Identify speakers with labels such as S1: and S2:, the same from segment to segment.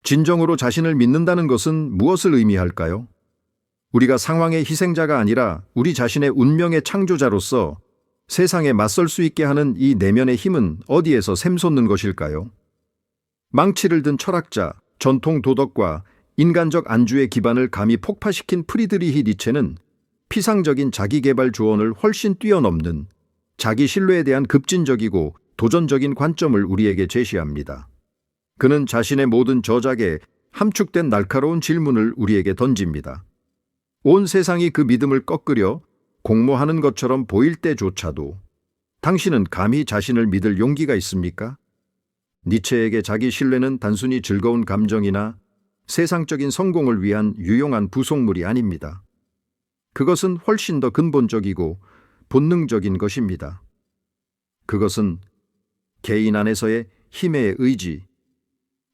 S1: 진정으로 자신을 믿는다는 것은 무엇을 의미할까요? 우리가 상황의 희생자가 아니라 우리 자신의 운명의 창조자로서 세상에 맞설 수 있게 하는 이 내면의 힘은 어디에서 샘솟는 것일까요? 망치를 든 철학자, 전통 도덕과 인간적 안주의 기반을 감히 폭파시킨 프리드리히 니체는 피상적인 자기개발 조언을 훨씬 뛰어넘는 자기 신뢰에 대한 급진적이고 도전적인 관점을 우리에게 제시합니다. 그는 자신의 모든 저작에 함축된 날카로운 질문을 우리에게 던집니다. 온 세상이 그 믿음을 꺾으려 공모하는 것처럼 보일 때조차도 당신은 감히 자신을 믿을 용기가 있습니까? 니체에게 자기 신뢰는 단순히 즐거운 감정이나 세상적인 성공을 위한 유용한 부속물이 아닙니다. 그것은 훨씬 더 근본적이고 본능적인 것입니다. 그것은 개인 안에서의 힘의 의지,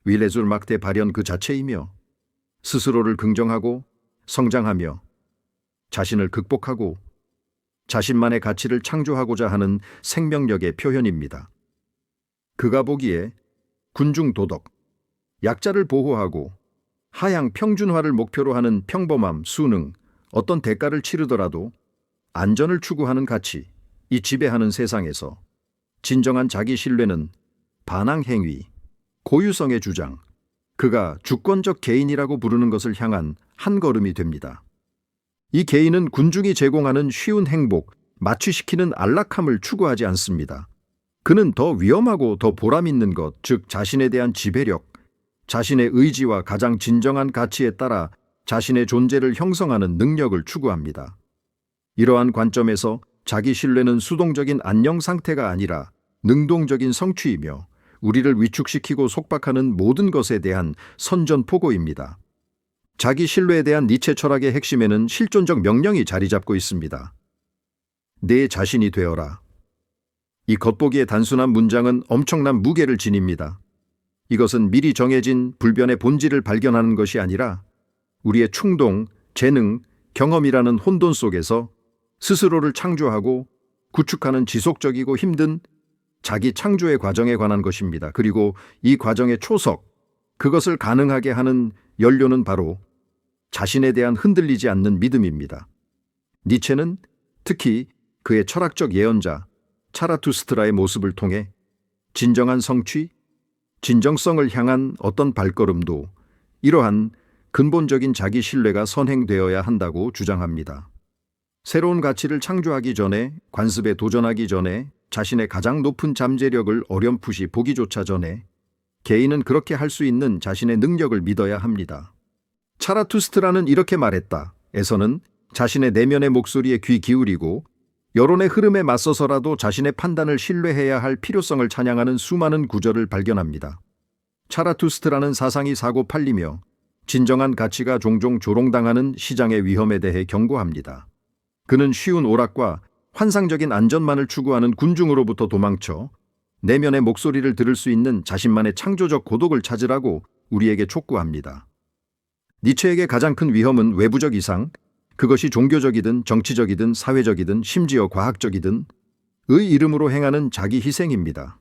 S1: 윌레줄 막대 발현 그 자체이며 스스로를 긍정하고 성장하며 자신을 극복하고 자신만의 가치를 창조하고자 하는 생명력의 표현입니다. 그가 보기에 군중 도덕, 약자를 보호하고 하향 평준화를 목표로 하는 평범함, 수능, 어떤 대가를 치르더라도 안전을 추구하는 가치, 이 지배하는 세상에서 진정한 자기 신뢰는 반항 행위, 고유성의 주장, 그가 주권적 개인이라고 부르는 것을 향한 한 걸음이 됩니다. 이 개인은 군중이 제공하는 쉬운 행복, 마취시키는 안락함을 추구하지 않습니다. 그는 더 위험하고 더 보람 있는 것, 즉 자신에 대한 지배력, 자신의 의지와 가장 진정한 가치에 따라 자신의 존재를 형성하는 능력을 추구합니다. 이러한 관점에서 자기 신뢰는 수동적인 안녕 상태가 아니라 능동적인 성취이며 우리를 위축시키고 속박하는 모든 것에 대한 선전포고입니다. 자기 신뢰에 대한 니체 철학의 핵심에는 실존적 명령이 자리 잡고 있습니다. 내 자신이 되어라. 이 겉보기에 단순한 문장은 엄청난 무게를 지닙니다. 이것은 미리 정해진 불변의 본질을 발견하는 것이 아니라 우리의 충동, 재능, 경험이라는 혼돈 속에서 스스로를 창조하고 구축하는 지속적이고 힘든 자기 창조의 과정에 관한 것입니다. 그리고 이 과정의 초석, 그것을 가능하게 하는 연료는 바로 자신에 대한 흔들리지 않는 믿음입니다. 니체는 특히 그의 철학적 예언자 차라투스트라의 모습을 통해 진정한 성취, 진정성을 향한 어떤 발걸음도 이러한 근본적인 자기 신뢰가 선행되어야 한다고 주장합니다. 새로운 가치를 창조하기 전에, 관습에 도전하기 전에, 자신의 가장 높은 잠재력을 어렴풋이 보기조차 전에 개인은 그렇게 할 수 있는 자신의 능력을 믿어야 합니다. 차라투스트라는 이렇게 말했다. 에서는 자신의 내면의 목소리에 귀 기울이고 여론의 흐름에 맞서서라도 자신의 판단을 신뢰해야 할 필요성을 찬양하는 수많은 구절을 발견합니다. 차라투스트라는 사상이 사고 팔리며 진정한 가치가 종종 조롱당하는 시장의 위험에 대해 경고합니다. 그는 쉬운 오락과 환상적인 안전만을 추구하는 군중으로부터 도망쳐 내면의 목소리를 들을 수 있는 자신만의 창조적 고독을 찾으라고 우리에게 촉구합니다. 니체에게 가장 큰 위험은 외부적 이상, 그것이 종교적이든 정치적이든 사회적이든 심지어 과학적이든 의 이름으로 행하는 자기 희생입니다.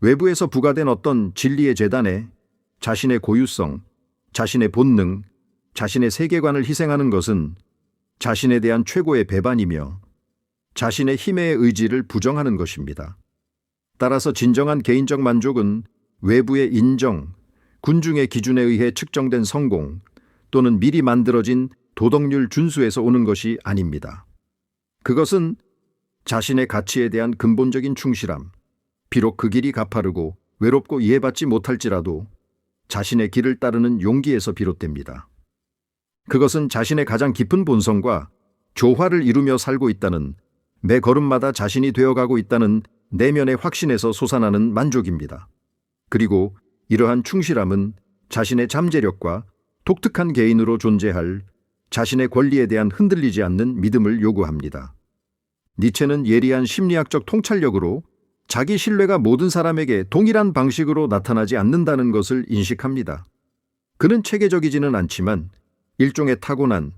S1: 외부에서 부과된 어떤 진리의 재단에 자신의 고유성, 자신의 본능, 자신의 세계관을 희생하는 것은 자신에 대한 최고의 배반이며 자신의 힘의 의지를 부정하는 것입니다. 따라서 진정한 개인적 만족은 외부의 인정, 군중의 기준에 의해 측정된 성공 또는 미리 만들어진 도덕률 준수에서 오는 것이 아닙니다. 그것은 자신의 가치에 대한 근본적인 충실함, 비록 그 길이 가파르고 외롭고 이해받지 못할지라도 자신의 길을 따르는 용기에서 비롯됩니다. 그것은 자신의 가장 깊은 본성과 조화를 이루며 살고 있다는, 매 걸음마다 자신이 되어가고 있다는 내면의 확신에서 솟아나는 만족입니다. 그리고 이러한 충실함은 자신의 잠재력과 독특한 개인으로 존재할 자신의 권리에 대한 흔들리지 않는 믿음을 요구합니다. 니체는 예리한 심리학적 통찰력으로 자기 신뢰가 모든 사람에게 동일한 방식으로 나타나지 않는다는 것을 인식합니다. 그는 체계적이지는 않지만 일종의 타고난,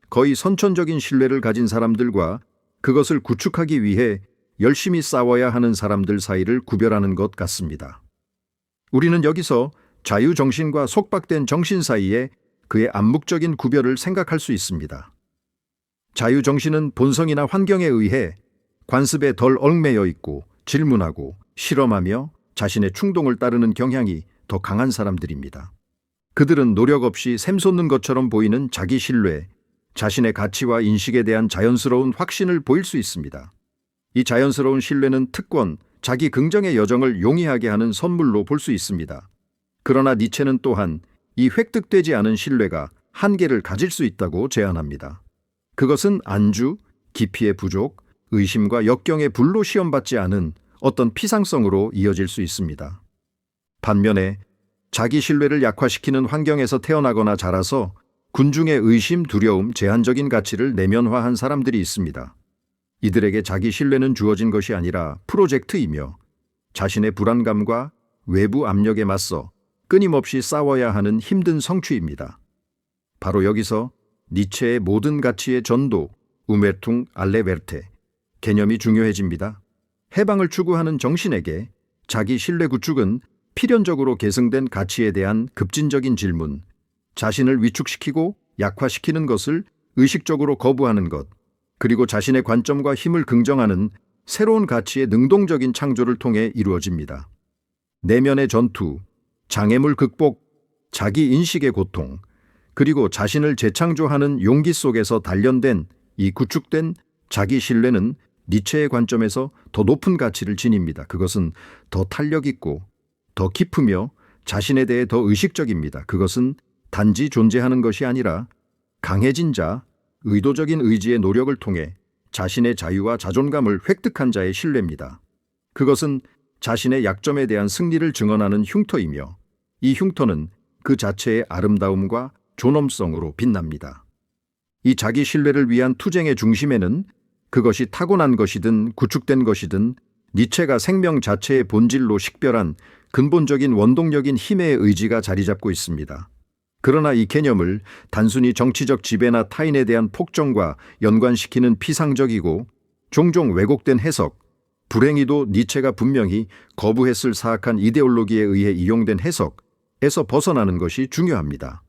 S1: 거의 선천적인 신뢰를 가진 사람들과 그것을 구축하기 위해 열심히 싸워야 하는 사람들 사이를 구별하는 것 같습니다. 우리는 여기서 자유정신과 속박된 정신 사이에 그의 암묵적인 구별을 생각할 수 있습니다. 자유정신은 본성이나 환경에 의해 관습에 덜 얽매여 있고 질문하고 실험하며 자신의 충동을 따르는 경향이 더 강한 사람들입니다. 그들은 노력 없이 샘솟는 것처럼 보이는 자기 신뢰, 자신의 가치와 인식에 대한 자연스러운 확신을 보일 수 있습니다. 이 자연스러운 신뢰는 특권, 자기 긍정의 여정을 용이하게 하는 선물로 볼 수 있습니다. 그러나 니체는 또한 이 획득되지 않은 신뢰가 한계를 가질 수 있다고 제안합니다. 그것은 안주, 깊이의 부족, 의심과 역경의 불로 시험받지 않은 어떤 피상성으로 이어질 수 있습니다. 반면에 자기 신뢰를 약화시키는 환경에서 태어나거나 자라서 군중의 의심, 두려움, 제한적인 가치를 내면화한 사람들이 있습니다. 이들에게 자기 신뢰는 주어진 것이 아니라 프로젝트이며 자신의 불안감과 외부 압력에 맞서 끊임없이 싸워야 하는 힘든 성취입니다. 바로 여기서 니체의 모든 가치의 전도, 우메퉁 알레베르테 개념이 중요해집니다. 해방을 추구하는 정신에게 자기 신뢰 구축은 필연적으로 계승된 가치에 대한 급진적인 질문, 자신을 위축시키고 약화시키는 것을 의식적으로 거부하는 것, 그리고 자신의 관점과 힘을 긍정하는 새로운 가치의 능동적인 창조를 통해 이루어집니다. 내면의 전투, 장애물 극복, 자기 인식의 고통, 그리고 자신을 재창조하는 용기 속에서 단련된 이 구축된 자기 신뢰는 니체의 관점에서 더 높은 가치를 지닙니다. 그것은 더 탄력 있고 더 깊으며 자신에 대해 더 의식적입니다. 그것은 단지 존재하는 것이 아니라 강해진 자, 의도적인 의지의 노력을 통해 자신의 자유와 자존감을 획득한 자의 신뢰입니다. 그것은 자신의 약점에 대한 승리를 증언하는 흉터이며 이 흉터는 그 자체의 아름다움과 존엄성으로 빛납니다. 이 자기 신뢰를 위한 투쟁의 중심에는 그것이 타고난 것이든 구축된 것이든 니체가 생명 자체의 본질로 식별한 근본적인 원동력인 힘의 의지가 자리 잡고 있습니다. 그러나 이 개념을 단순히 정치적 지배나 타인에 대한 폭정과 연관시키는 피상적이고 종종 왜곡된 해석, 불행히도 니체가 분명히 거부했을 사악한 이데올로기에 의해 이용된 해석에서 벗어나는 것이 중요합니다.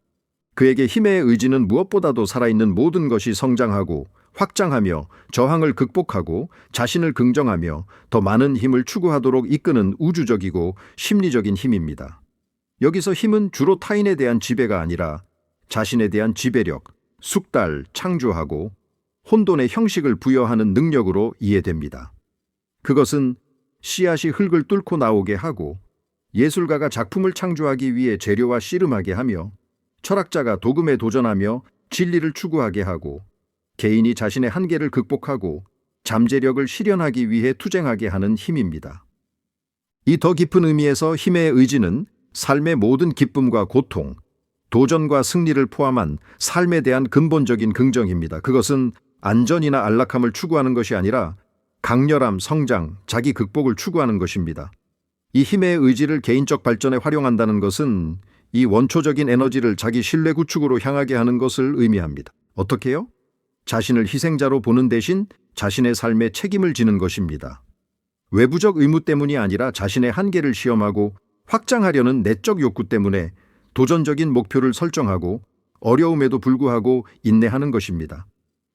S1: 그에게 힘의 의지는 무엇보다도 살아있는 모든 것이 성장하고 확장하며 저항을 극복하고 자신을 긍정하며 더 많은 힘을 추구하도록 이끄는 우주적이고 심리적인 힘입니다. 여기서 힘은 주로 타인에 대한 지배가 아니라 자신에 대한 지배력, 숙달, 창조하고 혼돈의 형식을 부여하는 능력으로 이해됩니다. 그것은 씨앗이 흙을 뚫고 나오게 하고 예술가가 작품을 창조하기 위해 재료와 씨름하게 하며 철학자가 도금에 도전하며 진리를 추구하게 하고 개인이 자신의 한계를 극복하고 잠재력을 실현하기 위해 투쟁하게 하는 힘입니다. 이 더 깊은 의미에서 힘의 의지는 삶의 모든 기쁨과 고통, 도전과 승리를 포함한 삶에 대한 근본적인 긍정입니다. 그것은 안전이나 안락함을 추구하는 것이 아니라 강렬함, 성장, 자기 극복을 추구하는 것입니다. 이 힘의 의지를 개인적 발전에 활용한다는 것은 이 원초적인 에너지를 자기 신뢰 구축으로 향하게 하는 것을 의미합니다. 어떻게요? 자신을 희생자로 보는 대신 자신의 삶에 책임을 지는 것입니다. 외부적 의무 때문이 아니라 자신의 한계를 시험하고 확장하려는 내적 욕구 때문에 도전적인 목표를 설정하고 어려움에도 불구하고 인내하는 것입니다.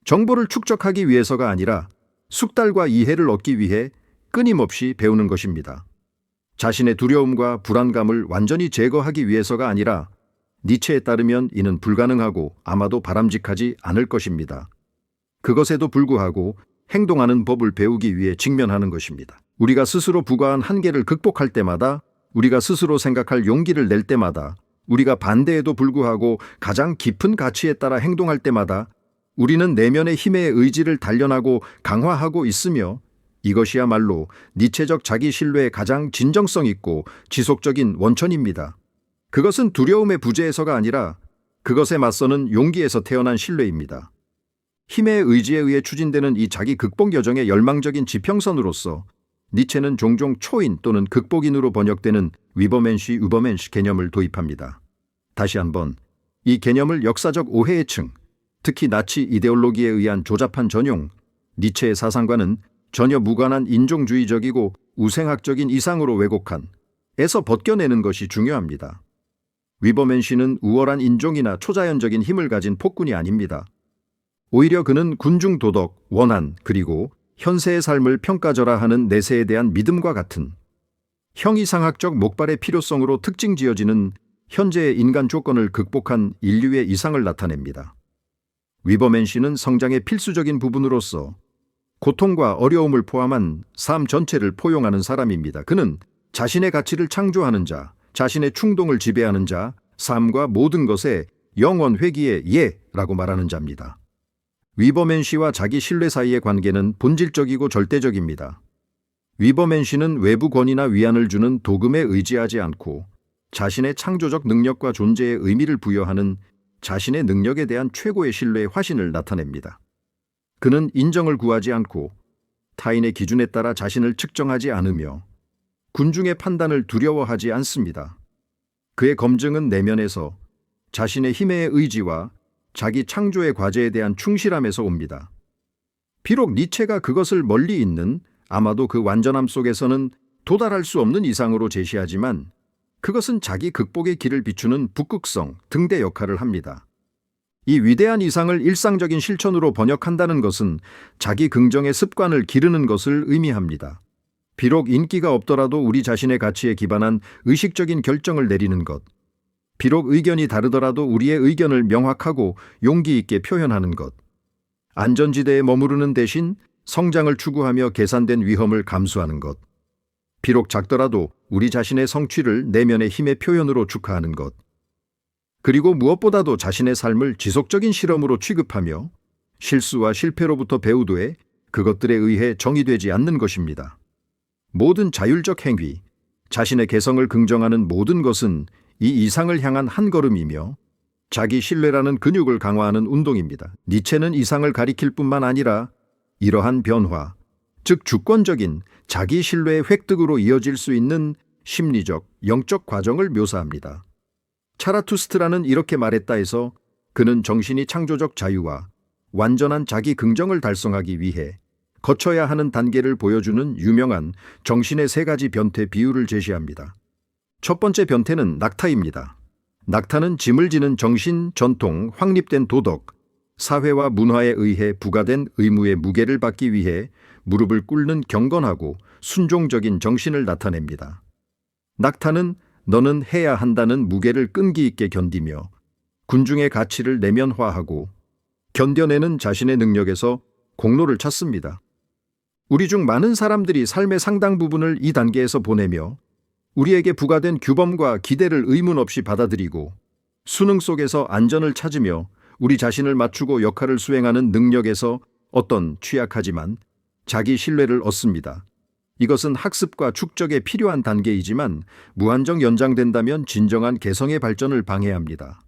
S1: 정보를 축적하기 위해서가 아니라 숙달과 이해를 얻기 위해 끊임없이 배우는 것입니다. 자신의 두려움과 불안감을 완전히 제거하기 위해서가 아니라 니체에 따르면 이는 불가능하고 아마도 바람직하지 않을 것입니다. 그것에도 불구하고 행동하는 법을 배우기 위해 직면하는 것입니다. 우리가 스스로 부과한 한계를 극복할 때마다, 우리가 스스로 생각할 용기를 낼 때마다, 우리가 반대에도 불구하고 가장 깊은 가치에 따라 행동할 때마다 우리는 내면의 힘의 의지를 단련하고 강화하고 있으며 이것이야말로 니체적 자기 신뢰의 가장 진정성 있고 지속적인 원천입니다. 그것은 두려움의 부재에서가 아니라 그것에 맞서는 용기에서 태어난 신뢰입니다. 힘의 의지에 의해 추진되는 이 자기 극복 여정의 열망적인 지평선으로서 니체는 종종 초인 또는 극복인으로 번역되는 위버멘시, 우버멘시 개념을 도입합니다. 다시 한번 이 개념을 역사적 오해의 층, 특히 나치 이데올로기에 의한 조잡한 전용, 니체의 사상과는 전혀 무관한 인종주의적이고 우생학적인 이상으로 왜곡한 에서 벗겨내는 것이 중요합니다. 위버맨 씨는 우월한 인종이나 초자연적인 힘을 가진 폭군이 아닙니다. 오히려 그는 군중 도덕, 원한, 그리고 현세의 삶을 평가절하하는 내세에 대한 믿음과 같은 형이상학적 목발의 필요성으로 특징 지어지는 현재의 인간 조건을 극복한 인류의 이상을 나타냅니다. 위버맨 씨는 성장의 필수적인 부분으로서 고통과 어려움을 포함한 삶 전체를 포용하는 사람입니다. 그는 자신의 가치를 창조하는 자, 자신의 충동을 지배하는 자, 삶과 모든 것에 영원 회귀의 예라고 말하는 자입니다. 위버맨 씨와 자기 신뢰 사이의 관계는 본질적이고 절대적입니다. 위버맨 씨는 외부 권위나 위안을 주는 도금에 의지하지 않고 자신의 창조적 능력과 존재에 의미를 부여하는 자신의 능력에 대한 최고의 신뢰의 화신을 나타냅니다. 그는 인정을 구하지 않고 타인의 기준에 따라 자신을 측정하지 않으며 군중의 판단을 두려워하지 않습니다. 그의 검증은 내면에서 자신의 힘의 의지와 자기 창조의 과제에 대한 충실함에서 옵니다. 비록 니체가 그것을 멀리 있는 아마도 그 완전함 속에서는 도달할 수 없는 이상으로 제시하지만 그것은 자기 극복의 길을 비추는 북극성, 등대 역할을 합니다. 이 위대한 이상을 일상적인 실천으로 번역한다는 것은 자기 긍정의 습관을 기르는 것을 의미합니다. 비록 인기가 없더라도 우리 자신의 가치에 기반한 의식적인 결정을 내리는 것, 비록 의견이 다르더라도 우리의 의견을 명확하고 용기 있게 표현하는 것, 안전지대에 머무르는 대신 성장을 추구하며 계산된 위험을 감수하는 것, 비록 작더라도 우리 자신의 성취를 내면의 힘의 표현으로 축하하는 것, 그리고 무엇보다도 자신의 삶을 지속적인 실험으로 취급하며 실수와 실패로부터 배우되 그것들에 의해 정의되지 않는 것입니다. 모든 자율적 행위, 자신의 개성을 긍정하는 모든 것은 이 이상을 향한 한 걸음이며 자기 신뢰라는 근육을 강화하는 운동입니다. 니체는 이상을 가리킬 뿐만 아니라 이러한 변화, 즉 주권적인 자기 신뢰의 획득으로 이어질 수 있는 심리적, 영적 과정을 묘사합니다. 차라투스트라는 이렇게 말했다에서 그는 정신이 창조적 자유와 완전한 자기 긍정을 달성하기 위해 거쳐야 하는 단계를 보여주는 유명한 정신의 세 가지 변태 비율을 제시합니다. 첫 번째 변태는 낙타입니다. 낙타는 짐을 지는 정신, 전통, 확립된 도덕, 사회와 문화에 의해 부과된 의무의 무게를 받기 위해 무릎을 꿇는 경건하고 순종적인 정신을 나타냅니다. 낙타는 너는 해야 한다는 무게를 끈기 있게 견디며 군중의 가치를 내면화하고 견뎌내는 자신의 능력에서 공로를 찾습니다. 우리 중 많은 사람들이 삶의 상당 부분을 이 단계에서 보내며 우리에게 부과된 규범과 기대를 의문 없이 받아들이고 수능 속에서 안전을 찾으며 우리 자신을 맞추고 역할을 수행하는 능력에서 어떤 취약하지만 자기 신뢰를 얻습니다. 이것은 학습과 축적에 필요한 단계이지만 무한정 연장된다면 진정한 개성의 발전을 방해합니다.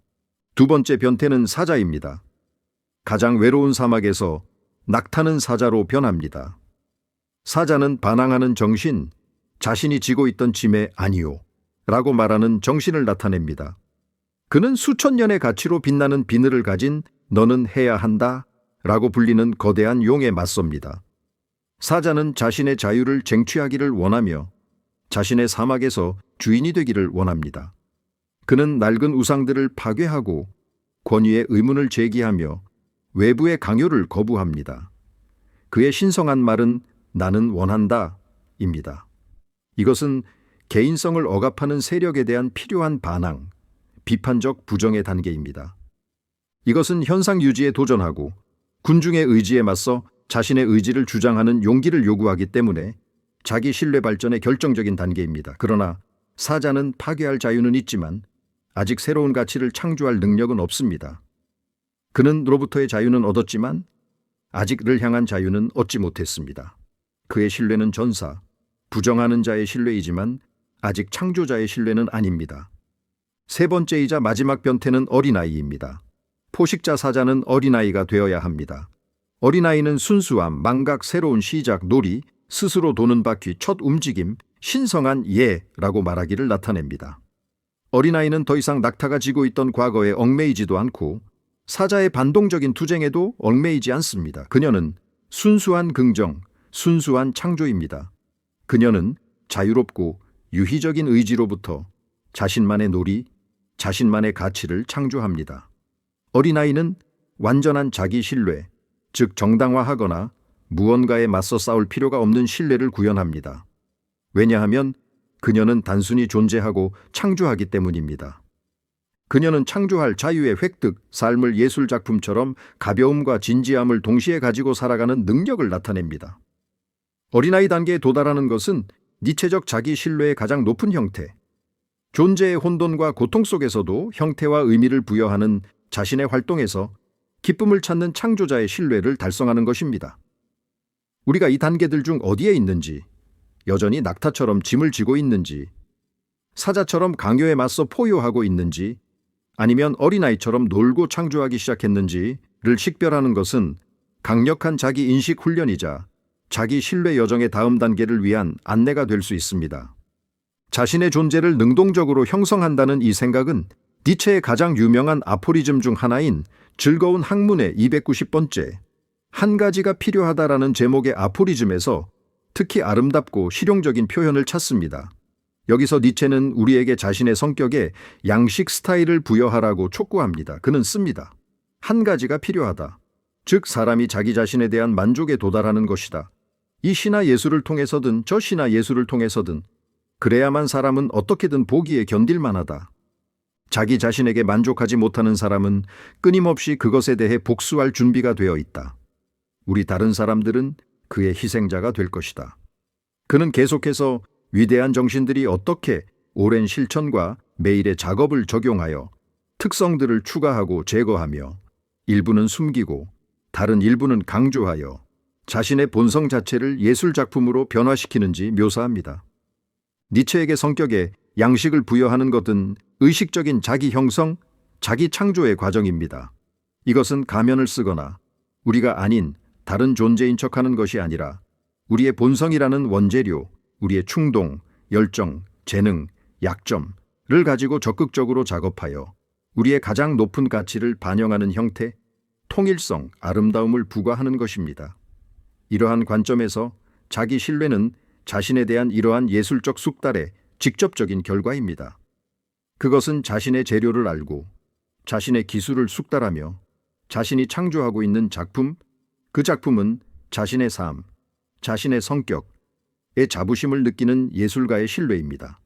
S1: 두 번째 변태는 사자입니다. 가장 외로운 사막에서 낙타는 사자로 변합니다. 사자는 반항하는 정신, 자신이 지고 있던 짐에 아니요 라고 말하는 정신을 나타냅니다. 그는 수천 년의 가치로 빛나는 비늘을 가진 너는 해야 한다 라고 불리는 거대한 용에 맞섭니다. 사자는 자신의 자유를 쟁취하기를 원하며 자신의 사막에서 주인이 되기를 원합니다. 그는 낡은 우상들을 파괴하고 권위의 의문을 제기하며 외부의 강요를 거부합니다. 그의 신성한 말은 나는 원한다 입니다. 이것은 개인성을 억압하는 세력에 대한 필요한 반항, 비판적 부정의 단계입니다. 이것은 현상 유지에 도전하고 군중의 의지에 맞서 자신의 의지를 주장하는 용기를 요구하기 때문에 자기 신뢰 발전의 결정적인 단계입니다. 그러나 사자는 파괴할 자유는 있지만 아직 새로운 가치를 창조할 능력은 없습니다. 그는 로부터의 자유는 얻었지만 아직을 향한 자유는 얻지 못했습니다. 그의 신뢰는 전사, 부정하는 자의 신뢰이지만 아직 창조자의 신뢰는 아닙니다. 세 번째이자 마지막 변태는 어린아이입니다. 포식자 사자는 어린아이가 되어야 합니다. 어린아이는 순수함, 망각, 새로운 시작, 놀이, 스스로 도는 바퀴, 첫 움직임, 신성한 예라고 말하기를 나타냅니다. 어린아이는 더 이상 낙타가 지고 있던 과거에 얽매이지도 않고 사자의 반동적인 투쟁에도 얽매이지 않습니다. 그녀는 순수한 긍정, 순수한 창조입니다. 그녀는 자유롭고 유희적인 의지로부터 자신만의 놀이, 자신만의 가치를 창조합니다. 어린아이는 완전한 자기 신뢰, 즉 정당화하거나 무언가에 맞서 싸울 필요가 없는 신뢰를 구현합니다. 왜냐하면 그녀는 단순히 존재하고 창조하기 때문입니다. 그녀는 창조할 자유의 획득, 삶을 예술작품처럼 가벼움과 진지함을 동시에 가지고 살아가는 능력을 나타냅니다. 어린아이 단계에 도달하는 것은 니체적 자기 신뢰의 가장 높은 형태, 존재의 혼돈과 고통 속에서도 형태와 의미를 부여하는 자신의 활동에서 기쁨을 찾는 창조자의 신뢰를 달성하는 것입니다. 우리가 이 단계들 중 어디에 있는지, 여전히 낙타처럼 짐을 지고 있는지, 사자처럼 강요에 맞서 포효하고 있는지, 아니면 어린아이처럼 놀고 창조하기 시작했는지를 식별하는 것은 강력한 자기 인식 훈련이자 자기 신뢰 여정의 다음 단계를 위한 안내가 될 수 있습니다. 자신의 존재를 능동적으로 형성한다는 이 생각은 니체의 가장 유명한 아포리즘 중 하나인 즐거운 학문의 290번째 한 가지가 필요하다라는 제목의 아포리즘에서 특히 아름답고 실용적인 표현을 찾습니다. 여기서 니체는 우리에게 자신의 성격에 양식 스타일을 부여하라고 촉구합니다. 그는 씁니다. 한 가지가 필요하다. 즉 사람이 자기 자신에 대한 만족에 도달하는 것이다. 이 신화 예술을 통해서든 저 신화 예술을 통해서든 그래야만 사람은 어떻게든 보기에 견딜 만하다. 자기 자신에게 만족하지 못하는 사람은 끊임없이 그것에 대해 복수할 준비가 되어 있다. 우리 다른 사람들은 그의 희생자가 될 것이다. 그는 계속해서 위대한 정신들이 어떻게 오랜 실천과 매일의 작업을 적용하여 특성들을 추가하고 제거하며 일부는 숨기고 다른 일부는 강조하여 자신의 본성 자체를 예술작품으로 변화시키는지 묘사합니다. 니체에게 성격에 양식을 부여하는 것은 의식적인 자기 형성, 자기 창조의 과정입니다. 이것은 가면을 쓰거나 우리가 아닌 다른 존재인 척하는 것이 아니라 우리의 본성이라는 원재료, 우리의 충동, 열정, 재능, 약점을 가지고 적극적으로 작업하여 우리의 가장 높은 가치를 반영하는 형태, 통일성, 아름다움을 부과하는 것입니다. 이러한 관점에서 자기 신뢰는 자신에 대한 이러한 예술적 숙달의 직접적인 결과입니다. 그것은 자신의 재료를 알고 자신의 기술을 숙달하며 자신이 창조하고 있는 작품, 그 작품은 자신의 삶, 자신의 성격의 자부심을 느끼는 예술가의 신뢰입니다.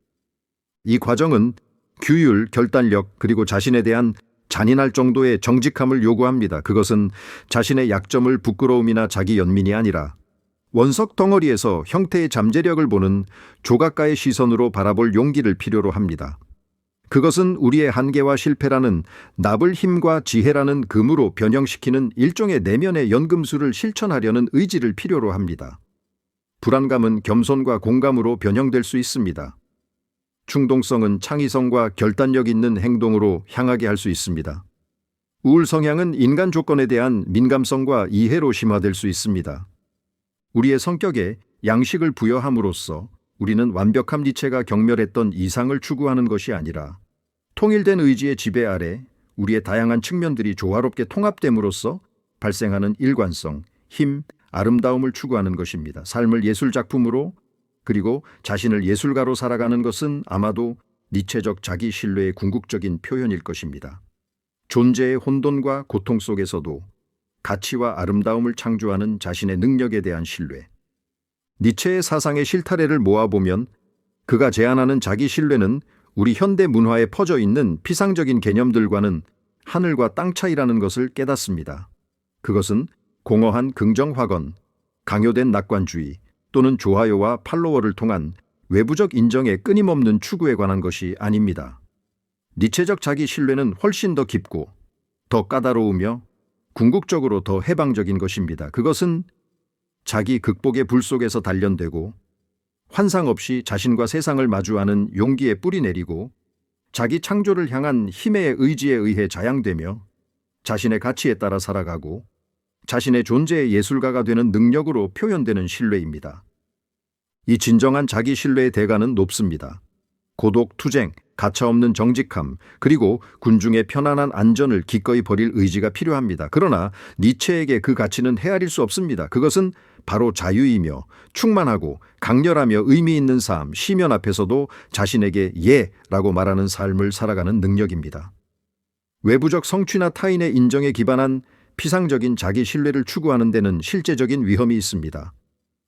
S1: 이 과정은 규율, 결단력, 그리고 자신에 대한 잔인할 정도의 정직함을 요구합니다. 그것은 자신의 약점을 부끄러움이나 자기 연민이 아니라 원석 덩어리에서 형태의 잠재력을 보는 조각가의 시선으로 바라볼 용기를 필요로 합니다. 그것은 우리의 한계와 실패라는 납을 힘과 지혜라는 금으로 변형시키는 일종의 내면의 연금술을 실천하려는 의지를 필요로 합니다. 불안감은 겸손과 공감으로 변형될 수 있습니다. 충동성은 창의성과 결단력 있는 행동으로 향하게 할 수 있습니다. 우울 성향은 인간 조건에 대한 민감성과 이해로 심화될 수 있습니다. 우리의 성격에 양식을 부여함으로써 우리는 완벽함 니체가 경멸했던 이상을 추구하는 것이 아니라 통일된 의지의 지배 아래 우리의 다양한 측면들이 조화롭게 통합됨으로써 발생하는 일관성, 힘, 아름다움을 추구하는 것입니다. 삶을 예술작품으로 그리고 자신을 예술가로 살아가는 것은 아마도 니체적 자기 신뢰의 궁극적인 표현일 것입니다. 존재의 혼돈과 고통 속에서도 가치와 아름다움을 창조하는 자신의 능력에 대한 신뢰. 니체의 사상의 실타래를 모아보면 그가 제안하는 자기 신뢰는 우리 현대 문화에 퍼져 있는 피상적인 개념들과는 하늘과 땅 차이라는 것을 깨닫습니다. 그것은 공허한 긍정 확언, 강요된 낙관주의 또는 좋아요와 팔로워를 통한 외부적 인정의 끊임없는 추구에 관한 것이 아닙니다. 니체적 자기 신뢰는 훨씬 더 깊고 더 까다로우며 궁극적으로 더 해방적인 것입니다. 그것은 자기 극복의 불 속에서 단련되고 환상 없이 자신과 세상을 마주하는 용기에 뿌리 내리고 자기 창조를 향한 힘의 의지에 의해 자양되며 자신의 가치에 따라 살아가고 자신의 존재의 예술가가 되는 능력으로 표현되는 신뢰입니다. 이 진정한 자기 신뢰의 대가는 높습니다. 고독, 투쟁, 가차없는 정직함, 그리고 군중의 편안한 안전을 기꺼이 버릴 의지가 필요합니다. 그러나 니체에게 그 가치는 헤아릴 수 없습니다. 그것은 바로 자유이며 충만하고 강렬하며 의미 있는 삶, 시면 앞에서도 자신에게 예라고 말하는 삶을 살아가는 능력입니다. 외부적 성취나 타인의 인정에 기반한 피상적인 자기 신뢰를 추구하는 데는 실제적인 위험이 있습니다.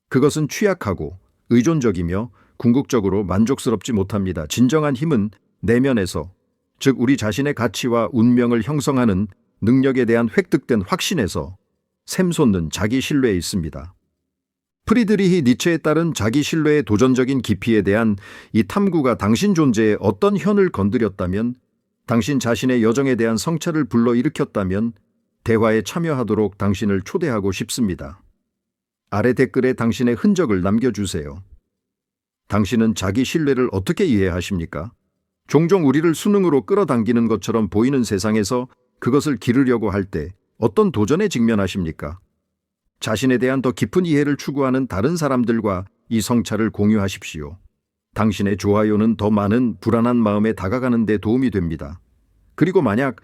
S1: 그것은 취약하고 의존적이며 궁극적으로 만족스럽지 못합니다. 진정한 힘은 내면에서, 즉 우리 자신의 가치와 운명을 형성하는 능력에 대한 획득된 확신에서 샘솟는 자기 신뢰에 있습니다. 프리드리히 니체에 따른 자기 신뢰의 도전적인 깊이에 대한 이 탐구가 당신 존재에 어떤 현을 건드렸다면, 당신 자신의 여정에 대한 성찰을 불러일으켰다면 대화에 참여하도록 당신을 초대하고 싶습니다. 아래 댓글에 당신의 흔적을 남겨주세요. 당신은 자기 신뢰를 어떻게 이해하십니까? 종종 우리를 수능으로 끌어당기는 것처럼 보이는 세상에서 그것을 기르려고 할 때 어떤 도전에 직면하십니까? 자신에 대한 더 깊은 이해를 추구하는 다른 사람들과 이 성찰을 공유하십시오. 당신의 좋아요는 더 많은 불안한 마음에 다가가는 데 도움이 됩니다. 그리고 만약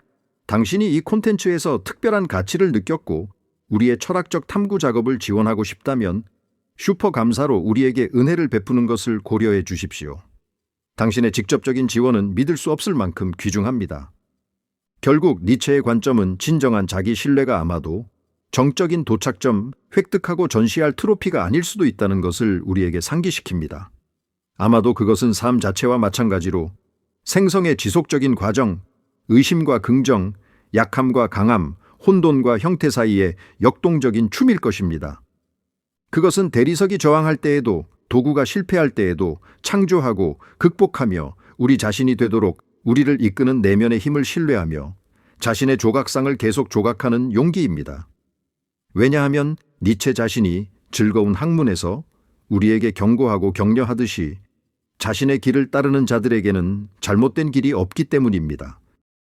S1: 당신이 이 콘텐츠에서 특별한 가치를 느꼈고 우리의 철학적 탐구 작업을 지원하고 싶다면 슈퍼 감사로 우리에게 은혜를 베푸는 것을 고려해 주십시오. 당신의 직접적인 지원은 믿을 수 없을 만큼 귀중합니다. 결국 니체의 관점은 진정한 자기 신뢰가 아마도 정적인 도착점, 획득하고 전시할 트로피가 아닐 수도 있다는 것을 우리에게 상기시킵니다. 아마도 그것은 삶 자체와 마찬가지로 생성의 지속적인 과정, 의심과 긍정, 약함과 강함, 혼돈과 형태 사이의 역동적인 춤일 것입니다. 그것은 대리석이 저항할 때에도, 도구가 실패할 때에도 창조하고 극복하며 우리 자신이 되도록 우리를 이끄는 내면의 힘을 신뢰하며 자신의 조각상을 계속 조각하는 용기입니다. 왜냐하면 니체 자신이 즐거운 학문에서 우리에게 경고하고 격려하듯이 자신의 길을 따르는 자들에게는 잘못된 길이 없기 때문입니다.